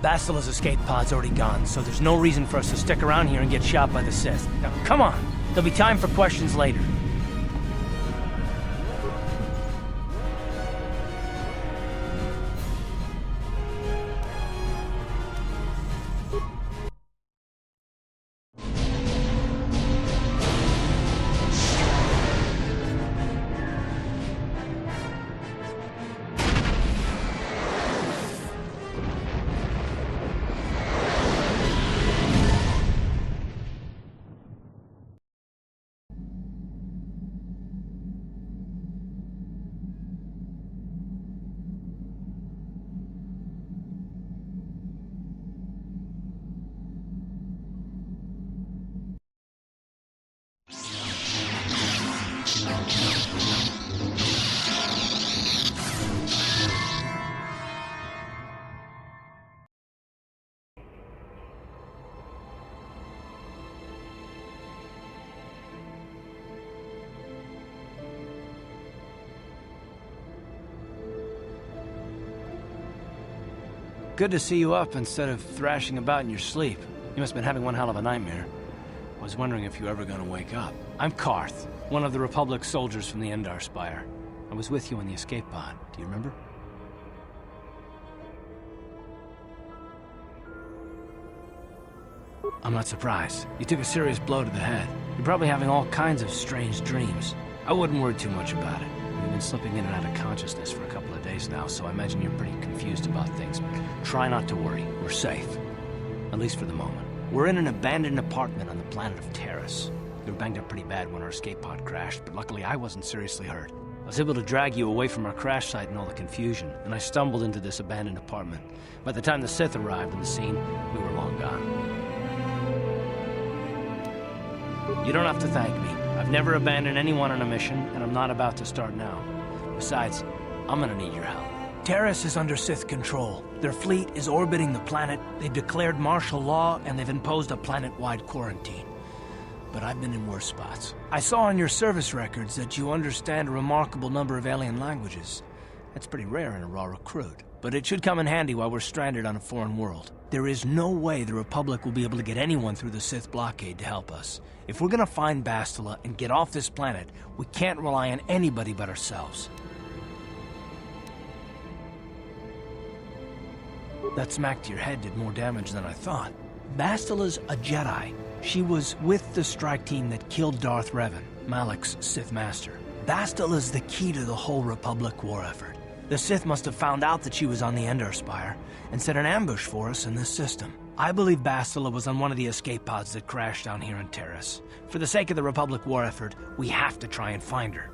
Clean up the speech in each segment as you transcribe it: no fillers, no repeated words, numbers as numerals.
Bastila's escape pod's already gone, so there's no reason for us to stick around here and get shot by the Sith. Now, come on! There'll be time for questions later. Good to see you up instead of thrashing about in your sleep. You must have been having one hell of a nightmare. I was wondering if you were ever going to wake up. I'm Karth, one of the Republic soldiers from the Endar Spire. I was with you in the escape pod. Do you remember? I'm not surprised. You took a serious blow to the head. You're probably having all kinds of strange dreams. I wouldn't worry too much about it. You've been slipping in and out of consciousness for a couple of days now, so I imagine you're pretty confused about things. Try not to worry. We're safe. At least for the moment. We're in an abandoned apartment on the planet of Taris. We were banged up pretty bad when our escape pod crashed, but luckily I wasn't seriously hurt. I was able to drag you away from our crash site and all the confusion, and I stumbled into this abandoned apartment. By the time the Sith arrived on the scene, we were long gone. You don't have to thank me. I've never abandoned anyone on a mission, and I'm not about to start now. Besides, I'm gonna need your help. Taris is under Sith control. Their fleet is orbiting the planet, they've declared martial law, and they've imposed a planet-wide quarantine. But I've been in worse spots. I saw on your service records that you understand a remarkable number of alien languages. That's pretty rare in a raw recruit, but it should come in handy while we're stranded on a foreign world. There is no way the Republic will be able to get anyone through the Sith blockade to help us. If we're gonna find Bastila and get off this planet, we can't rely on anybody but ourselves. That smack to your head did more damage than I thought. Bastila's a Jedi. She was with the strike team that killed Darth Revan, Malak's Sith Master. Bastila's the key to the whole Republic war effort. The Sith must have found out that she was on the Endar Spire and set an ambush for us in this system. I believe Bastila was on one of the escape pods that crashed down here in Taris. For the sake of the Republic war effort, we have to try and find her.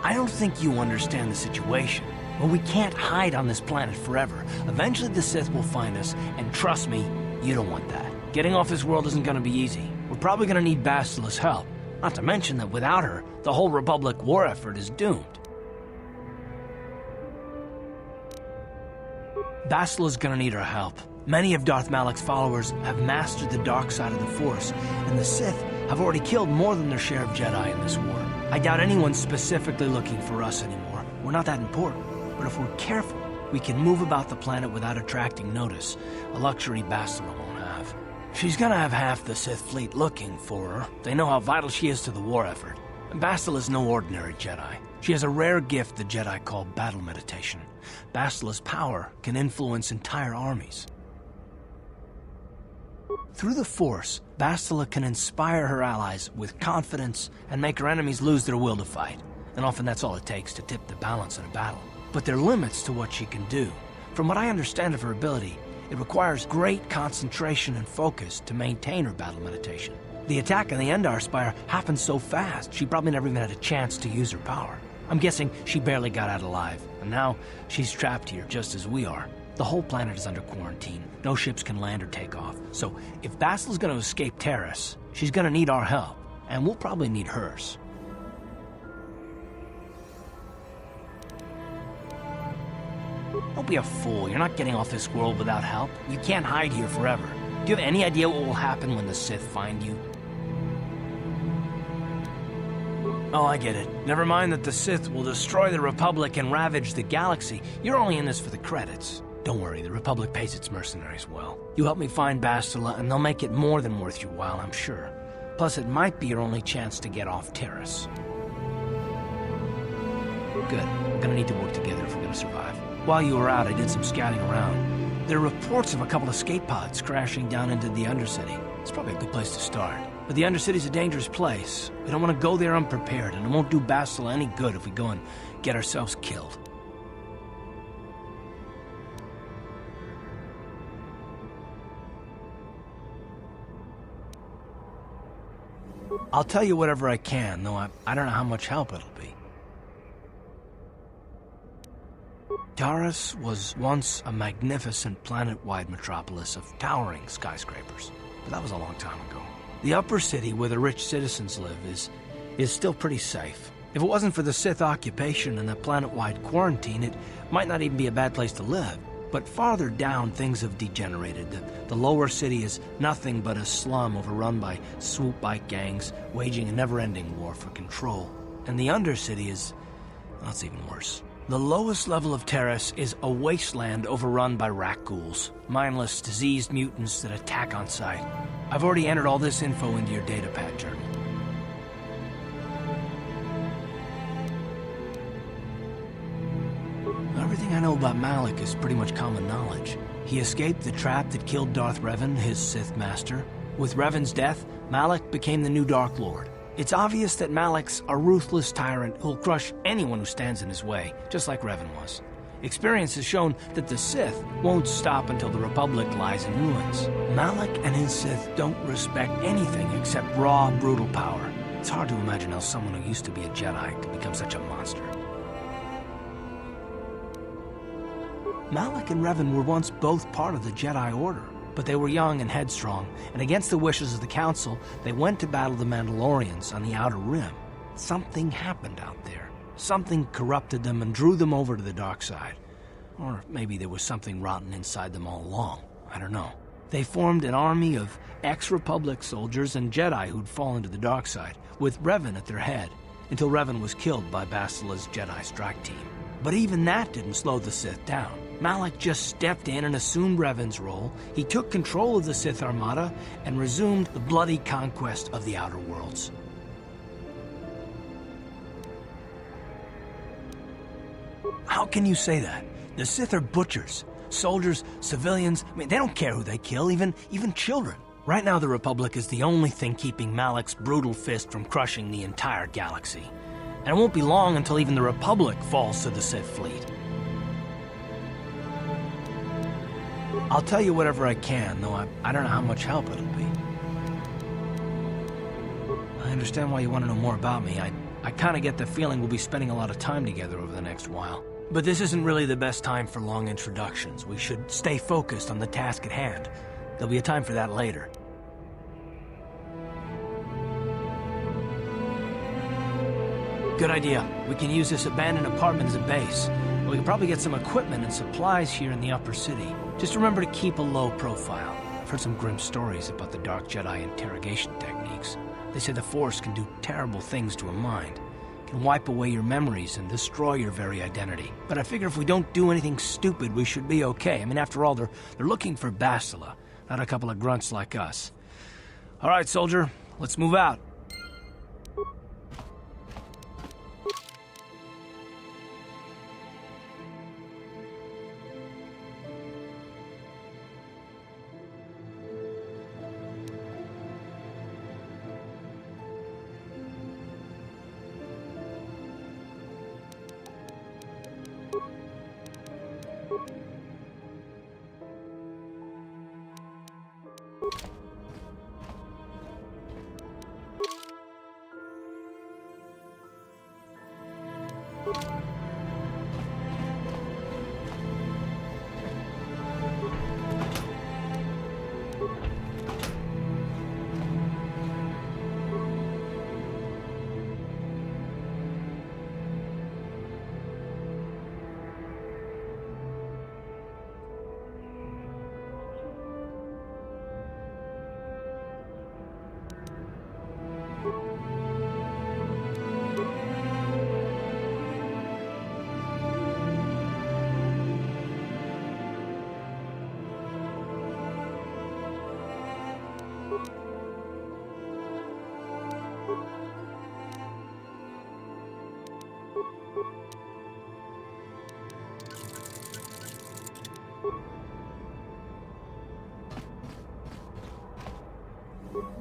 I don't think you understand the situation. Well, we can't hide on this planet forever. Eventually the Sith will find us, and trust me, you don't want that. Getting off this world isn't gonna be easy. We're probably gonna need Bastila's help. Not to mention that without her, the whole Republic war effort is doomed. Bastila's gonna need our help. Many of Darth Malak's followers have mastered the dark side of the Force, and the Sith have already killed more than their share of Jedi in this war. I doubt anyone's specifically looking for us anymore. We're not that important. But if we're careful, we can move about the planet without attracting notice, a luxury Bastila won't have. She's gonna have half the Sith fleet looking for her. They know how vital she is to the war effort. And Bastila's no ordinary Jedi. She has a rare gift the Jedi call battle meditation. Bastila's power can influence entire armies. Through the Force, Bastila can inspire her allies with confidence and make her enemies lose their will to fight. And often that's all it takes to tip the balance in a battle. But there are limits to what she can do. From what I understand of her ability, it requires great concentration and focus to maintain her battle meditation. The attack on the Endar Spire happened so fast, she probably never even had a chance to use her power. I'm guessing she barely got out alive, and now she's trapped here just as we are. The whole planet is under quarantine. No ships can land or take off. So if Bastila's gonna escape Taris, she's gonna need our help, and we'll probably need hers. Don't be a fool. You're not getting off this world without help. You can't hide here forever. Do you have any idea what will happen when the Sith find you? Oh, I get it. Never mind that the Sith will destroy the Republic and ravage the galaxy. You're only in this for the credits. Don't worry, the Republic pays its mercenaries well. You help me find Bastila, and they'll make it more than worth your while, I'm sure. Plus, it might be your only chance to get off Taris. Good. We're gonna need to work together if we're gonna survive. While you were out, I did some scouting around. There are reports of a couple of escape pods crashing down into the Undercity. It's probably a good place to start. But the Undercity's a dangerous place. We don't want to go there unprepared, and it won't do Bastila any good if we go and get ourselves killed. I'll tell you whatever I can, though I don't know how much help it'll be. Taris was once a magnificent planet-wide metropolis of towering skyscrapers, but that was a long time ago. The upper city where the rich citizens live is still pretty safe. If it wasn't for the Sith occupation and the planet-wide quarantine, it might not even be a bad place to live. But farther down, things have degenerated. The lower city is nothing but a slum overrun by swoop bike gangs, waging a never-ending war for control. And the undercity is... well, it's even worse. The lowest level of Taris is a wasteland overrun by rat ghouls, mindless, diseased mutants that attack on sight. I've already entered all this info into your datapad journal. Everything I know about Malak is pretty much common knowledge. He escaped the trap that killed Darth Revan, his Sith master. With Revan's death, Malak became the new Dark Lord. It's obvious that Malak's a ruthless tyrant who'll crush anyone who stands in his way, just like Revan was. Experience has shown that the Sith won't stop until the Republic lies in ruins. Malak and his Sith don't respect anything except raw, brutal power. It's hard to imagine how someone who used to be a Jedi could become such a monster. Malak and Revan were once both part of the Jedi Order, but they were young and headstrong, and against the wishes of the Council, they went to battle the Mandalorians on the Outer Rim. Something happened out there. Something corrupted them and drew them over to the dark side. Or maybe there was something rotten inside them all along. I don't know. They formed an army of ex-Republic soldiers and Jedi who'd fallen to the dark side, with Revan at their head, until Revan was killed by Bastila's Jedi strike team. But even that didn't slow the Sith down. Malak just stepped in and assumed Revan's role. He took control of the Sith Armada and resumed the bloody conquest of the Outer Worlds. How can you say that? The Sith are butchers. Soldiers, civilians, I mean, they don't care who they kill, even children. Right now, the Republic is the only thing keeping Malak's brutal fist from crushing the entire galaxy. And it won't be long until even the Republic falls to the Sith fleet. I'll tell you whatever I can, though I don't know how much help it'll be. I understand why you want to know more about me. I kind of get the feeling we'll be spending a lot of time together over the next while. But this isn't really the best time for long introductions. We should stay focused on the task at hand. There'll be a time for that later. Good idea. We can use this abandoned apartment as a base. We can probably get some equipment and supplies here in the upper city. Just remember to keep a low profile. I've heard some grim stories about the Dark Jedi interrogation techniques. They say the Force can do terrible things to a mind. It can wipe away your memories and destroy your very identity. But I figure if we don't do anything stupid, we should be okay. I mean, after all, they're looking for Bastila, not a couple of grunts like us. All right, soldier, let's move out.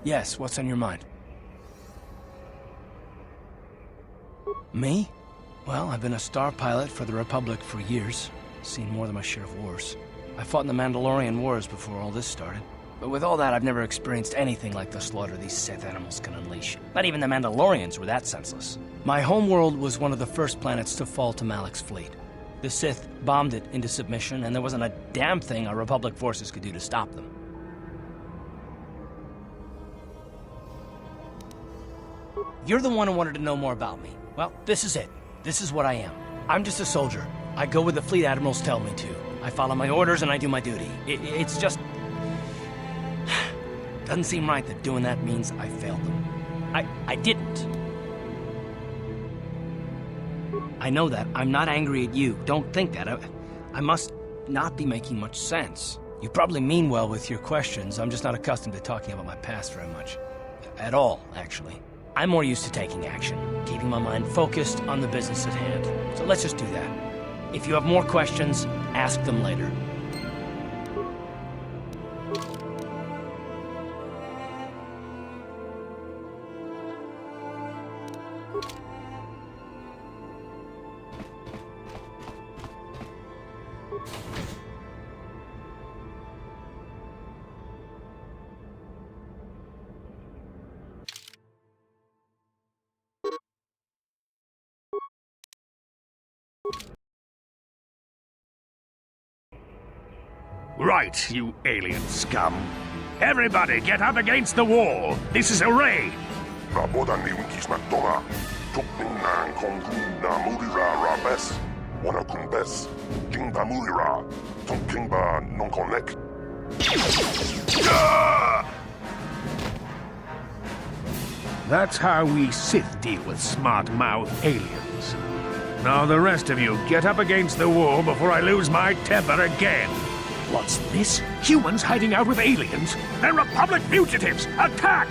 Yes, what's on your mind? Me? Well, I've been a star pilot for the Republic for years. Seen more than my share of wars. I fought in the Mandalorian Wars before all this started. But with all that, I've never experienced anything like the slaughter these Sith animals can unleash. Not even the Mandalorians were that senseless. My homeworld was one of the first planets to fall to Malik's fleet. The Sith bombed it into submission, and there wasn't a damn thing our Republic forces could do to stop them. You're the one who wanted to know more about me. Well, this is it. This is what I am. I'm just a soldier. I go where the fleet admirals tell me to. I follow my orders and I do my duty. It's just... Doesn't seem right that doing that means I failed them. I didn't. I know that. I'm not angry at you. Don't think that. I must not be making much sense. You probably mean well with your questions. I'm just not accustomed to talking about my past very much. At all, actually. I'm more used to taking action, keeping my mind focused on the business at hand. So let's just do that. If you have more questions, ask them later. Right, you alien scum. Everybody get up against the wall. This is a raid. Rabodan ni winkis na toma. Tukning na kongru na murira rabes. Wana kumbes. Jingba murira. Tongkingba nonkonek. That's how we Sith deal with smart-mouth aliens. Now the rest of you get up against the wall before I lose my temper again. What's this? Humans hiding out with aliens? They're Republic fugitives! Attack!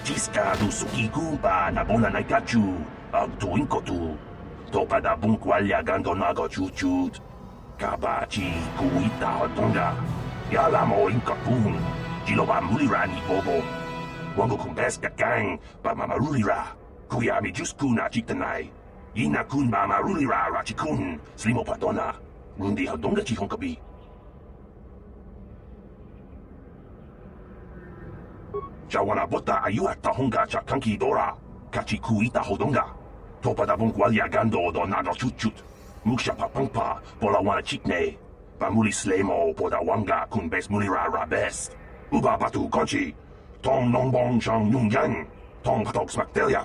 Jiska du sukiku ba nabona naikachu agtuin kotu topa da bunkwalya gando nago chuchut kabachi kuita hotonga yalamo inkapun jiloba mulirani bobo wango kumbes gang ba mamarulira kuyami juskuna chitanai ina kun ba marulira rachikun slimo padona rundi hodonga chihonkabi. Jawana bota ayua tahonga cha kanki dora kachi kuita hodonga topa da bunkwalya gando do nado chuchut muksha papangpa pola wana chikne pamuli slemo poda wanga kun bes mulira rabes uba batu konchi tong nongbong chang yung yang tong patok smaktelia.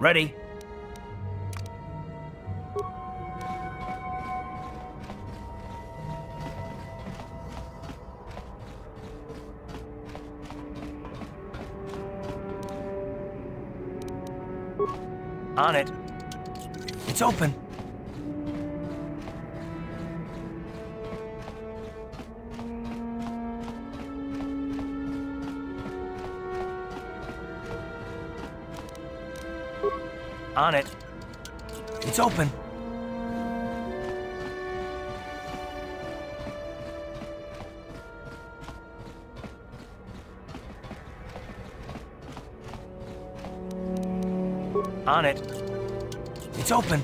Ready? On it. It's open. On it. It's open. On it. It's open.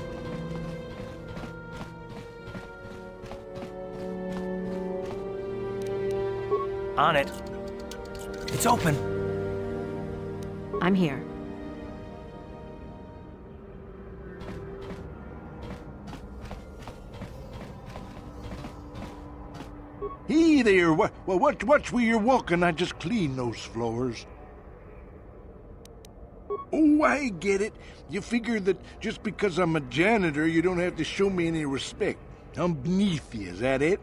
On it. It's open. I'm here. Hey there, watch where you're walking. I just cleaned those floors. Oh, I get it. You figure that just because I'm a janitor, you don't have to show me any respect. I'm beneath you, is that it?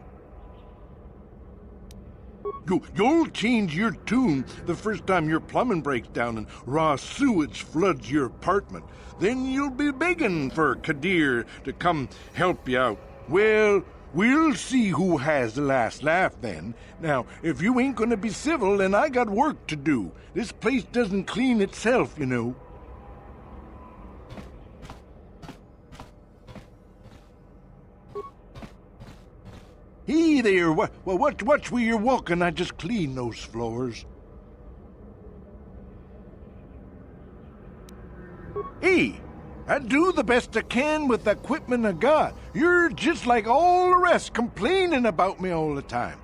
You'll change your tune the first time your plumbing breaks down and raw sewage floods your apartment. Then you'll be begging for Kadir to come help you out. Well, we'll see who has the last laugh then. Now, if you ain't gonna be civil, then I got work to do. This place doesn't clean itself, you know. Hey there, watch where you're walking. I just cleaned those floors. Hey, I do the best I can with the equipment I got. You're just like all the rest, complaining about me all the time.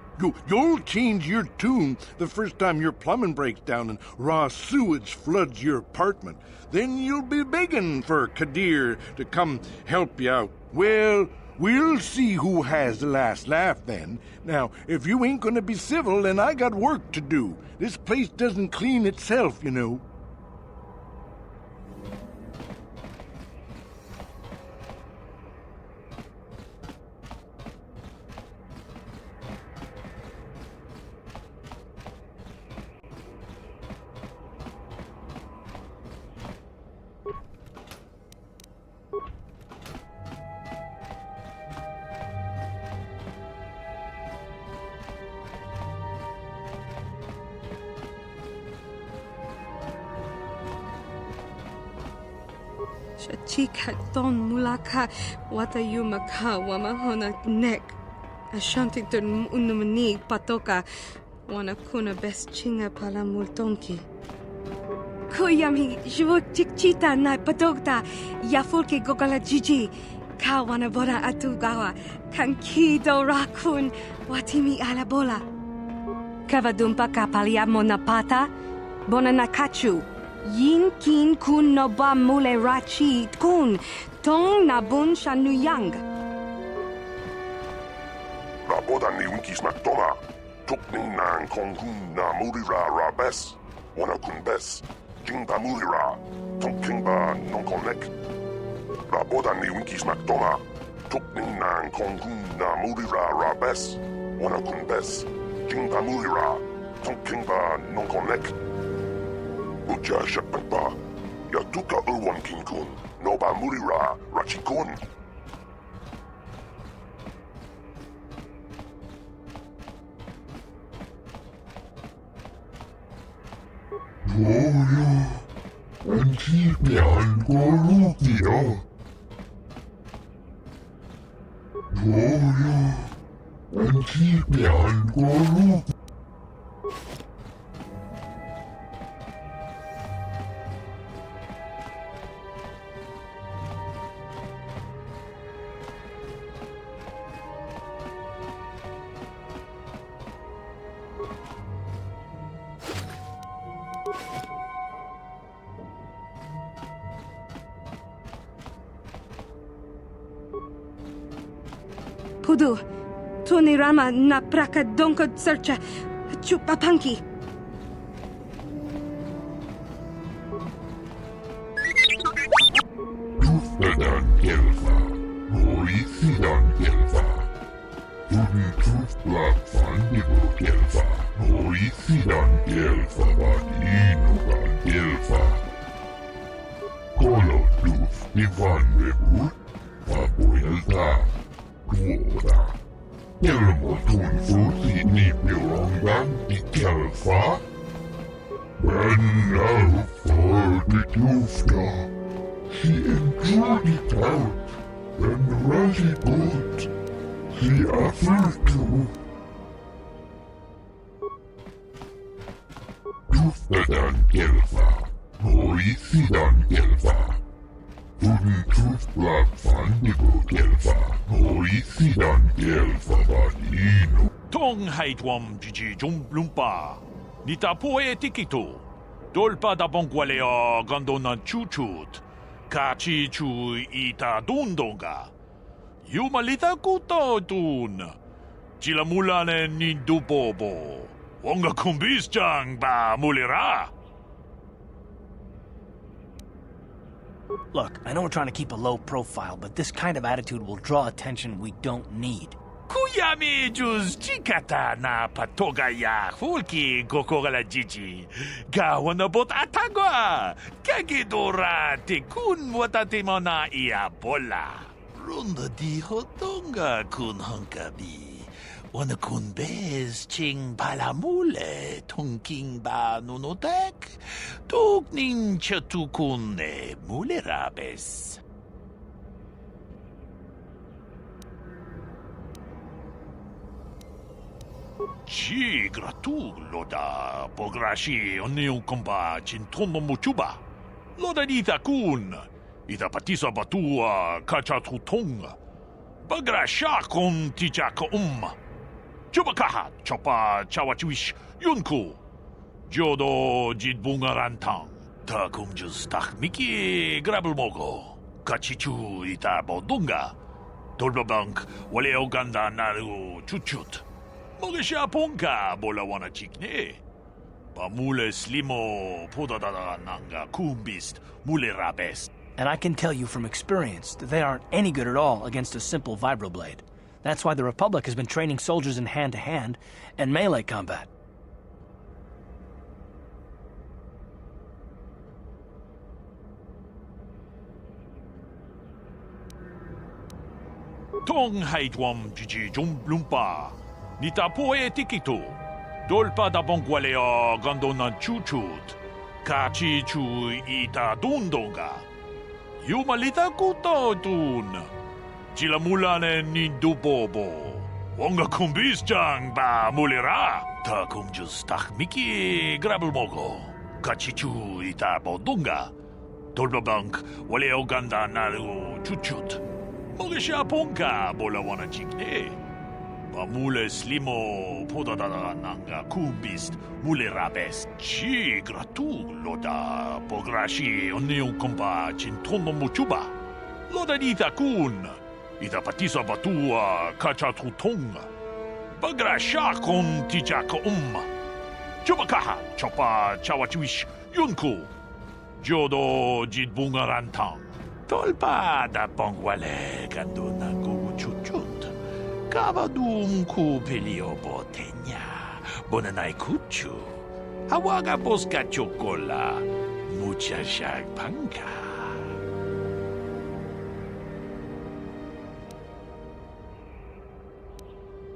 You'll change your tune the first time your plumbing breaks down and raw sewage floods your apartment. Then you'll be begging for Kadir to come help you out. Well, we'll see who has the last laugh then. Now, if you ain't gonna be civil, then I got work to do. This place doesn't clean itself, you know. Chika ton mulaka watayumaka wamahona nek. Ashantitun unumani patoka wanakuna best chinga pala multonki. Kuyami chichita na patokta yafulke gogala jiji. Kawana bora atugawa kankido rakun watimi alabola. Kavadumpa kapaliamo na pata bona nakachu. Yin kin kun no ba mule rachi kun tong na bun shanuyang. La boda ni winkis McDonough. Tukning nang kong hun na murira ra bes. Wana kun bes. Jing ba murira. Tonking ba non connect. La boda ni winkis McDonough. Tukning nang kong hun na murira ra bes. Wana kun bes. Jing ba murira. Tonking ba non connect. Uja shakpa. Ya tuka urwan kinkun. No ba murira rachikun. Gloria, and keep me on Gloria. Gloria, and keep me on Gloria. Pudu, Tunirama na praka donko searcha chupapanki. Tuftadan kelfa, hoisidan kelfa. Tudin tuftlak fandigo kelfa, hoisidan kelfa bat inugan kelfa. Kolo tuf divan rebut, papoyalta. Tuoda. Elmo tun fusi ni pirongan di kelfa. Bränna för ditt lufta. She enjoyed it out. And really good. She offered to. Tuftadan kelfa. Hoisidan kelfa. Tong haitwam jiji jum lumpa. Nita poe tikito. Dolpa da bongwalea gandona chuchut. Kachi chu ita dundonga. Yumalita kuto dun. Chilamulane nindubobo. Wonga kumbisjang ba mulira. Look, I know we're trying to keep a low profile, but this kind of attitude will draw attention we don't need. Kuyami juz chikata na patoga ya hulki gokogala jiji. Gawana bot atagwa. Kagidora te kun watate mana ia bola. Runda di hotonga kun hankabi. Wana kun bez ching palamule tongking ba nunotek. Tuk nin chatukun ne mulerabes. Ci gratug loda pograshi onion komba chintono muchuba. Loda dita kun. Ita patisa batua kacha tutonga. Bagrasha kon tichaka Chubakaha chopa chawachuish yunku. Jodo jidbungarantang. Ta kumjus tak miki grabulmogo. Kachichu ita bodunga. Tolbabank wale oganda naru chuchut. Mogesha ponka bola wana chikne. Pamule slimo podadada nanga kumbist mule rabes. And I can tell you from experience that they aren't any good at all against a simple vibroblade. That's why the Republic has been training soldiers in hand-to-hand and melee combat. Tong haitwam jiji jum lumpa. Nita poe tikito. Dolpa da bongwalea gandona chuchut. Kachi chu ita dundonga. Yumalita kuto dun. Chilamulane nindubobo. Wonga kumbisjang ba mulira. Ta kumjus tak miki grabulmogo. Kachichu ita bodunga. Tolbabank wale oganda naru chuchut. Mogesha ponka bola wana chikne. Pamule slimo podadada nanga kumbist mulerabes. Chi gratug loda pograshi onion komba chintono muchuba. Loda dita kun. Ita patisa batua kacha tutonga. Bagrasha kon tichaka Chubakaha chopa chawachuish yunku. Jodo jidbungarantang. Tolpa da pongwale gandona guchuchut. Kabadum ku pelio botenya. Bonanai kuchu. Hawaga boska chokola. Mucha shag panka.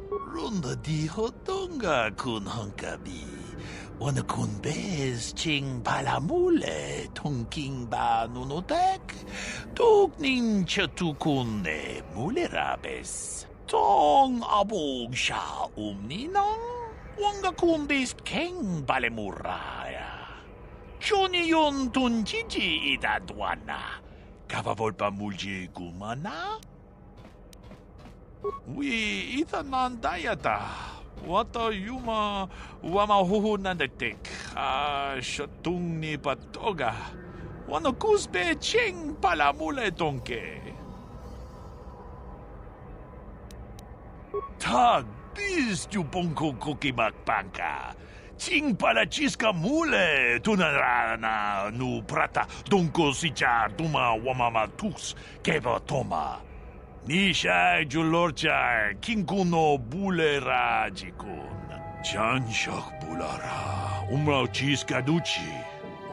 Runda di hotonga kun hankabi. Wana kun bez ching palamule tongking ba nunotek. Tuk nin chatukun ne mulerabes. Tong abog sha umninang. Wanga kun bez keng balemuraya. Choni yon tunjiji idadwana. Kabavolpa mulje gumana. We ita nandayata. Wata yuma wama huhu nandatek. Shatung ni patoga. Wano kusbe ching palamule tonke. Tag bis tu bonko kokimak panka. Ching pala chiska mule tunarana nu prata donko sicha duma wamama tus keva toma. Nisha julorcha kinkuno bulera jikun. Chanshak bulara. Umrao chiska duchi.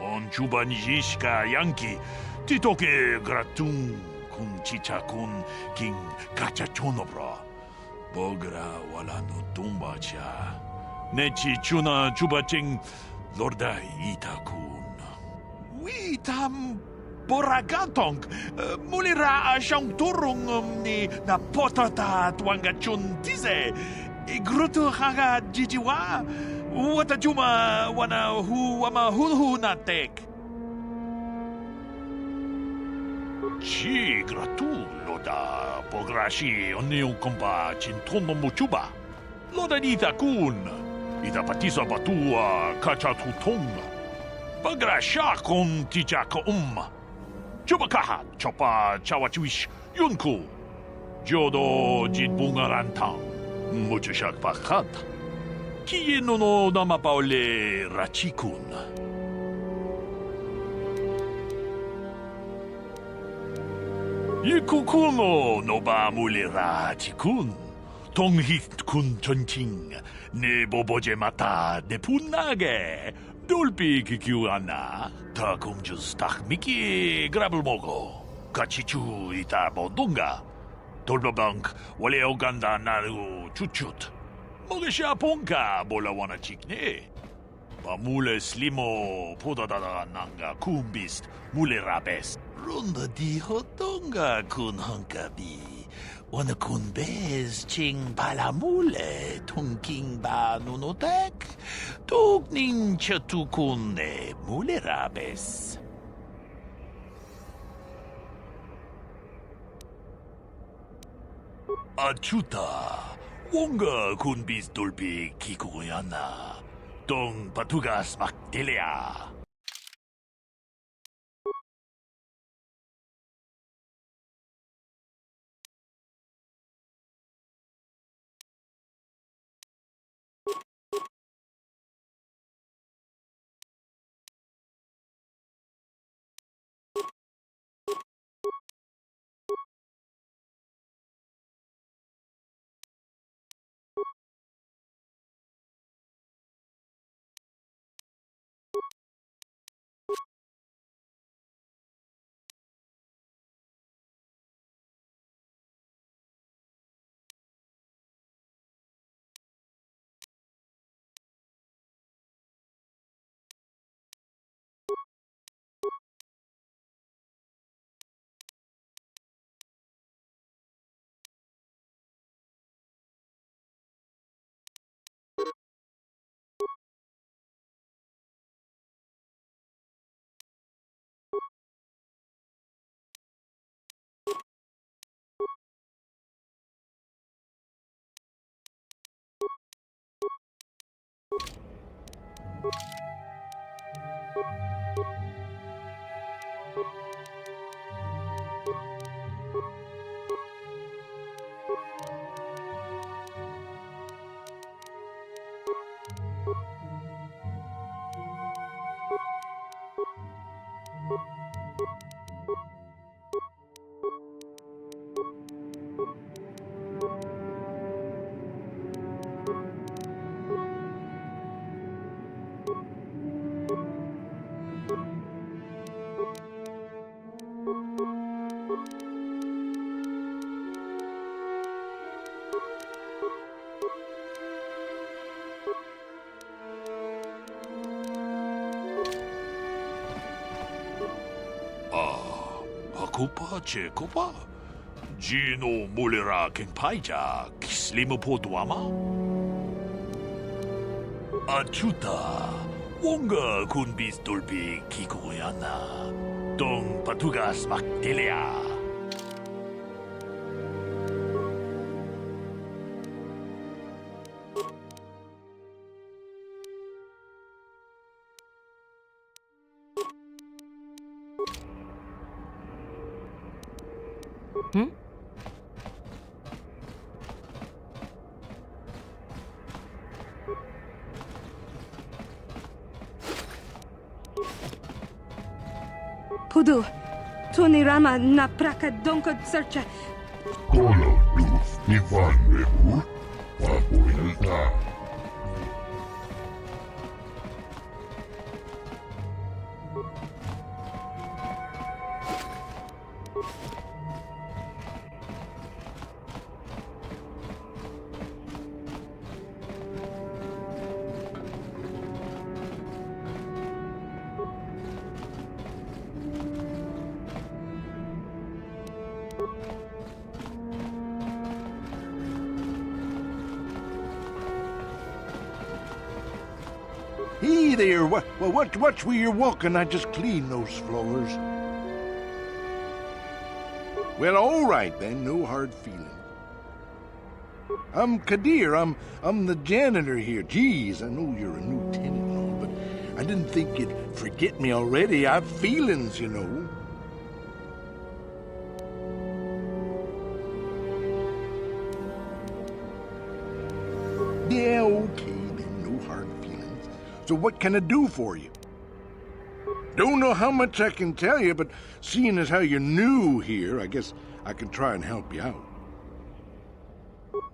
On chubanishka yanki. Titoke gratun kun chichakun king kachachonobra. Bogra wala no tumbacha. Nechi chuna chubaching lorda itakun. We tam Boragatong, mulira siyang turong ni na potata tuanga chun tize. Igruto haga jijiwa. Wata juma wana hu wama hu natek. Chi gratu loda pograshi onion komba chintono muchuba. Lodanita kun. Ita patisa batua kacha tutong. Bagra sha kon tijaka Chupakaha chopa chawachuish yunku. Jodo jitbungarantang. Muchashak pakat. Kieno no namapaole rachikun. Yikukuno no ba mulira chikun. Tonghit kun chonching. Ne boboje mata ne punage. Dolpi kikiuana. Ta kumjus tak miki grabel mogo. Kachichu ita bodunga. Tolbabank wale oganda naru chuchut. Mogesha ponka bola wana chikne. Pamule slimo podadada nanga kumbist mule rabes. Runda di hotonga kun hankabi. Wana kun bez ching palamule tungking ba nunotek. Tugning chatukune mule rabes. Achuta. Wonga kun bis dolpi kikuyana. Dong patugas makdelia. Kupa che kupa. Gino mulera king paija kislimu poduama. Achuta. Wonga kun bis dolpi kikoyana. Dong patugas makdelia. Pudu, Tunirama na praka donko searcha. Kola luf Ivan Rebu, Papuelta. Hey there, watch where you're walking. I just cleaned those floors. Well, all right then, no hard feeling. I'm Kadir. I'm the janitor here. Geez, I know you're a new tenant and all, but I didn't think you'd forget me already. I've feelings, you know. Yeah, okay, then. No hard feelings. So what can I do for you? Don't know how much I can tell you, but seeing as how you're new here, I guess I can try and help you out.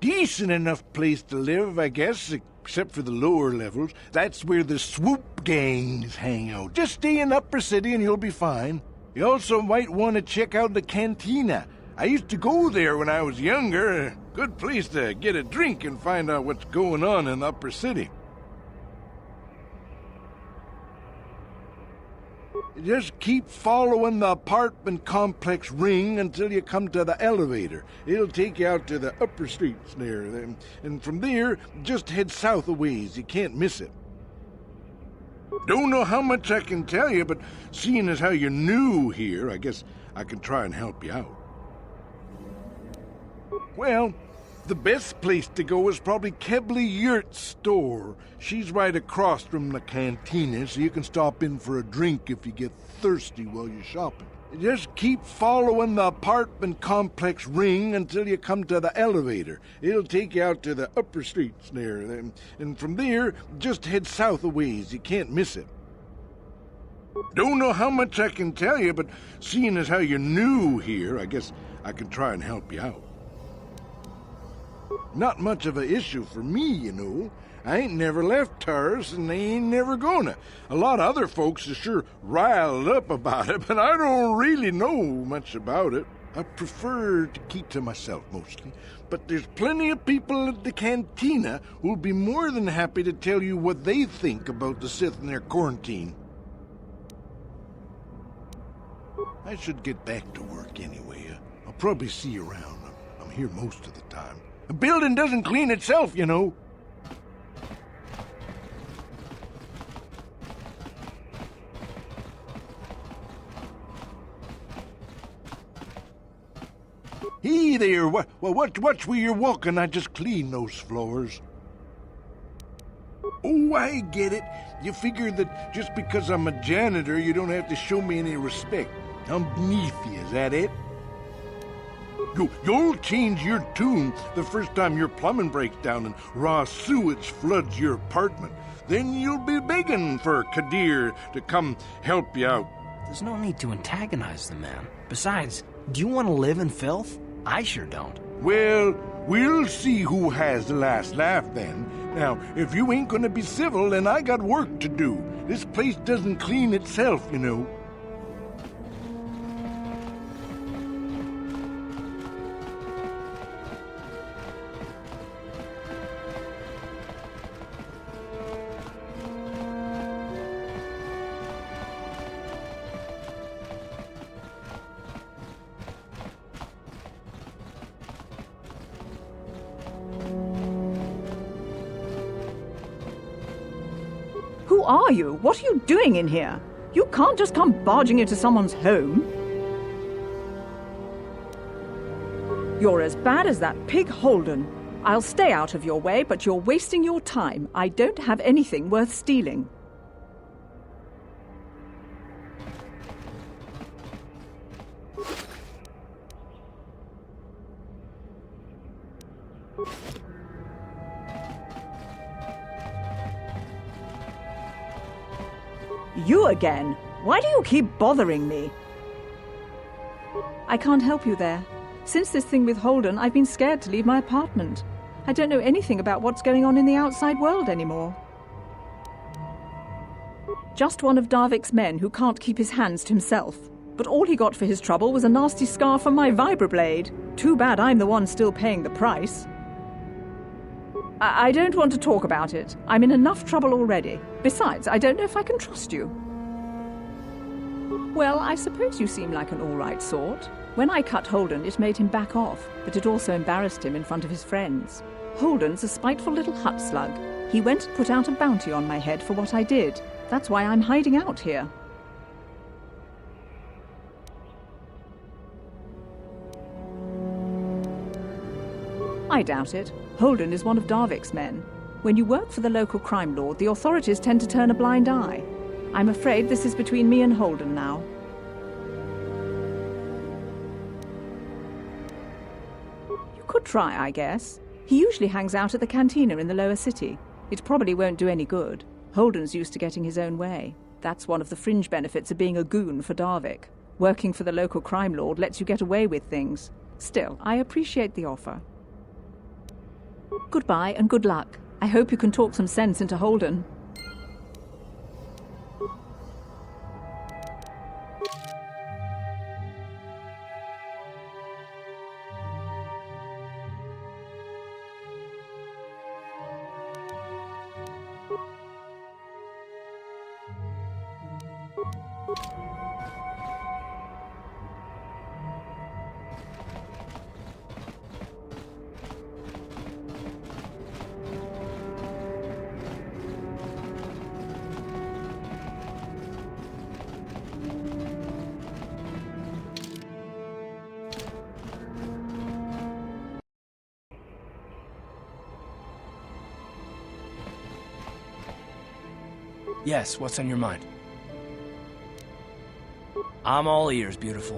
Decent enough place to live, I guess, except for the lower levels. That's where the swoop gangs hang out. Just stay in Upper City and you'll be fine. You also might want to check out the cantina. I used to go there when I was younger. A good place to get a drink and find out what's going on in the Upper City. Just keep following the apartment complex ring until you come to the elevator. It'll take you out to the upper streets there. And from there, just head south a ways. You can't miss it. Don't know how much I can tell you, but seeing as how you're new here, I guess I can try and help you out. Well, the best place to go is probably Kebley Yurt's store. She's right across from the cantina, so you can stop in for a drink if you get thirsty while you're shopping. Just keep following the apartment complex ring until you come to the elevator. It'll take you out to the upper streets there. And from there, just head south a ways. You can't miss it. Don't know how much I can tell you, but seeing as how you're new here, I guess I can try and help you out. Not much of an issue for me, you know. I ain't never left Taris, and they ain't never gonna. A lot of other folks are sure riled up about it, but I don't really know much about it. I prefer to keep to myself mostly, but there's plenty of people at the cantina who'll be more than happy to tell you what they think about the Sith and their quarantine. I should get back to work anyway. I'll probably see you around. I'm here most of the time. A building doesn't clean itself, you know. Hey there, watch where you're walking. I just cleaned those floors. Oh, I get it. You figure that just because I'm a janitor, you don't have to show me any respect. I'm beneath you, is that it? You'll change your tune the first time your plumbing breaks down and raw sewage floods your apartment. Then you'll be begging for Kadir to come help you out. There's no need to antagonize the man. Besides, do you want to live in filth? I sure don't. Well, we'll see who has the last laugh then. Now, if you ain't gonna be civil, then I got work to do. This place doesn't clean itself, you know. Who are you? What are you doing in here? You can't just come barging into someone's home. You're as bad as that pig Holden. I'll stay out of your way, but you're wasting your time. I don't have anything worth stealing. You again? Why do you keep bothering me? I can't help you there. Since this thing with Holden, I've been scared to leave my apartment. I don't know anything about what's going on in the outside world anymore. Just one of Darvik's men who can't keep his hands to himself. But all he got for his trouble was a nasty scar from my vibroblade. Too bad I'm the one still paying the price. I don't want to talk about it. I'm in enough trouble already. Besides, I don't know if I can trust you. Well, I suppose you seem like an all-right sort. When I cut Holden, it made him back off, but it also embarrassed him in front of his friends. Holden's a spiteful little hut slug. He went and put out a bounty on my head for what I did. That's why I'm hiding out here. I doubt it. Holden is one of Darvik's men. When you work for the local crime lord, the authorities tend to turn a blind eye. I'm afraid this is between me and Holden now. You could try, I guess. He usually hangs out at the cantina in the lower city. It probably won't do any good. Holden's used to getting his own way. That's one of the fringe benefits of being a goon for Darvik. Working for the local crime lord lets you get away with things. Still, I appreciate the offer. Goodbye and good luck. I hope you can talk some sense into Holden. Yes, what's on your mind? I'm all ears, beautiful.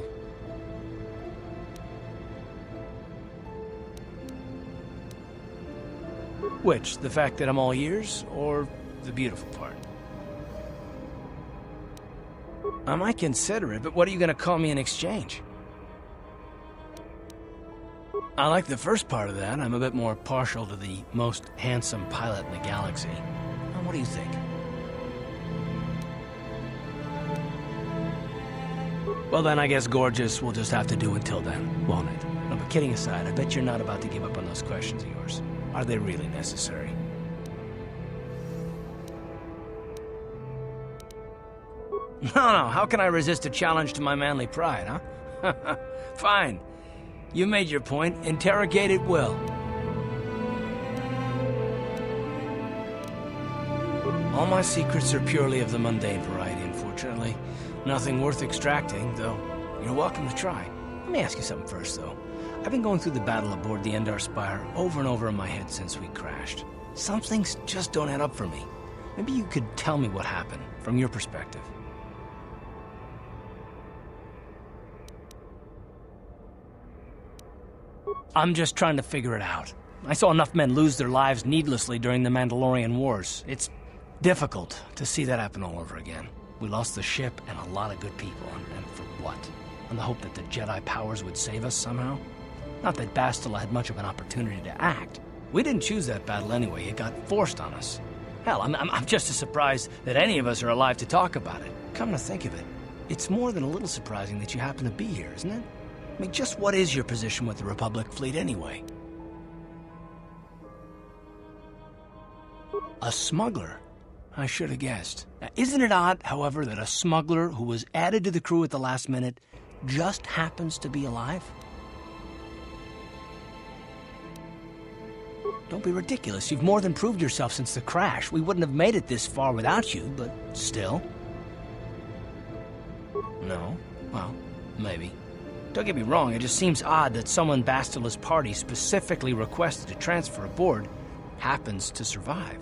Which, the fact that I'm all ears, or the beautiful part? I might consider it, but what are you gonna call me in exchange? I like the first part of that. I'm a bit more partial to the most handsome pilot in the galaxy. Now, what do you think? Well then, I guess gorgeous will just have to do until then, won't it? No, but kidding aside, I bet you're not about to give up on those questions of yours. Are they really necessary? No, how can I resist a challenge to my manly pride, huh? Fine. You made your point. Interrogate at will. All my secrets are purely of the mundane variety, unfortunately. Nothing worth extracting, though you're welcome to try. Let me ask you something first, though. I've been going through the battle aboard the Endar Spire over and over in my head since we crashed. Some things just don't add up for me. Maybe you could tell me what happened, from your perspective. I'm just trying to figure it out. I saw enough men lose their lives needlessly during the Mandalorian Wars. It's difficult to see that happen all over again. We lost the ship and a lot of good people, and for what? On the hope that the Jedi powers would save us somehow? Not that Bastila had much of an opportunity to act. We didn't choose that battle anyway, it got forced on us. Hell, I'm just as surprised that any of us are alive to talk about it. Come to think of it, it's more than a little surprising that you happen to be here, isn't it? I mean, just what is your position with the Republic fleet anyway? A smuggler? I should have guessed. Now, isn't it odd, however, that a smuggler who was added to the crew at the last minute just happens to be alive? Don't be ridiculous. You've more than proved yourself since the crash. We wouldn't have made it this far without you, but still. No? Well, maybe. Don't get me wrong, it just seems odd that someone Bastila's party specifically requested to transfer aboard happens to survive.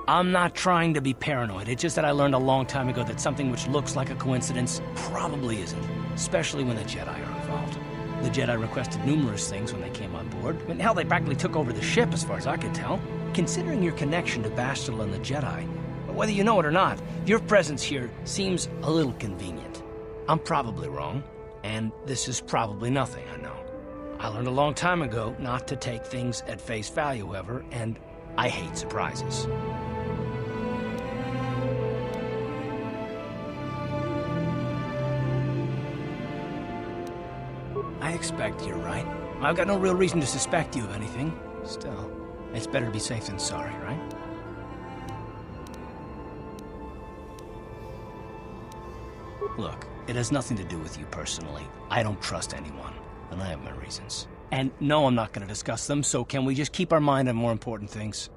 I'm not trying to be paranoid. It's just that I learned a long time ago that something which looks like a coincidence probably isn't, especially when the Jedi are involved. The Jedi requested numerous things when they came on board. I mean, hell, they practically took over the ship as far as I could tell. Considering your connection to Bastila and the Jedi, whether you know it or not, your presence here seems a little convenient. I'm probably wrong, and this is probably nothing, I know. I learned a long time ago not to take things at face value, however, and I hate surprises. I expect you're right. I've got no real reason to suspect you of anything. Still, it's better to be safe than sorry, right? Look, it has nothing to do with you personally. I don't trust anyone, and I have my reasons. And no, I'm not going to discuss them, so can we just keep our mind on more important things?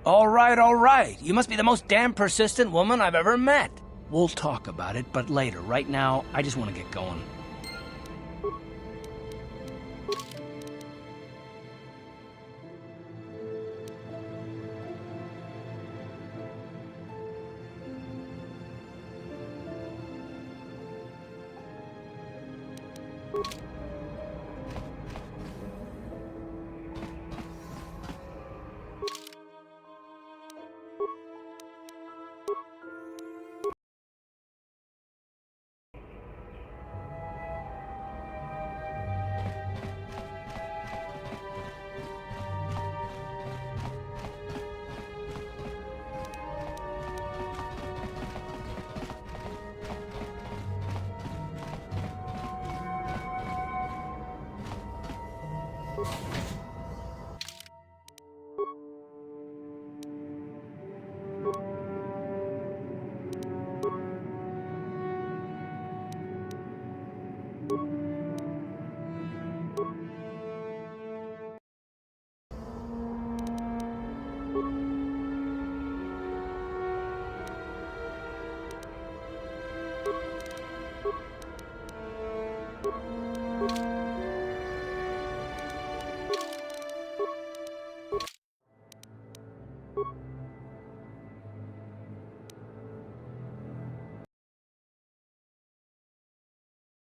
All right. You must be the most damn persistent woman I've ever met. We'll talk about it, but later. Right now, I just want to get going.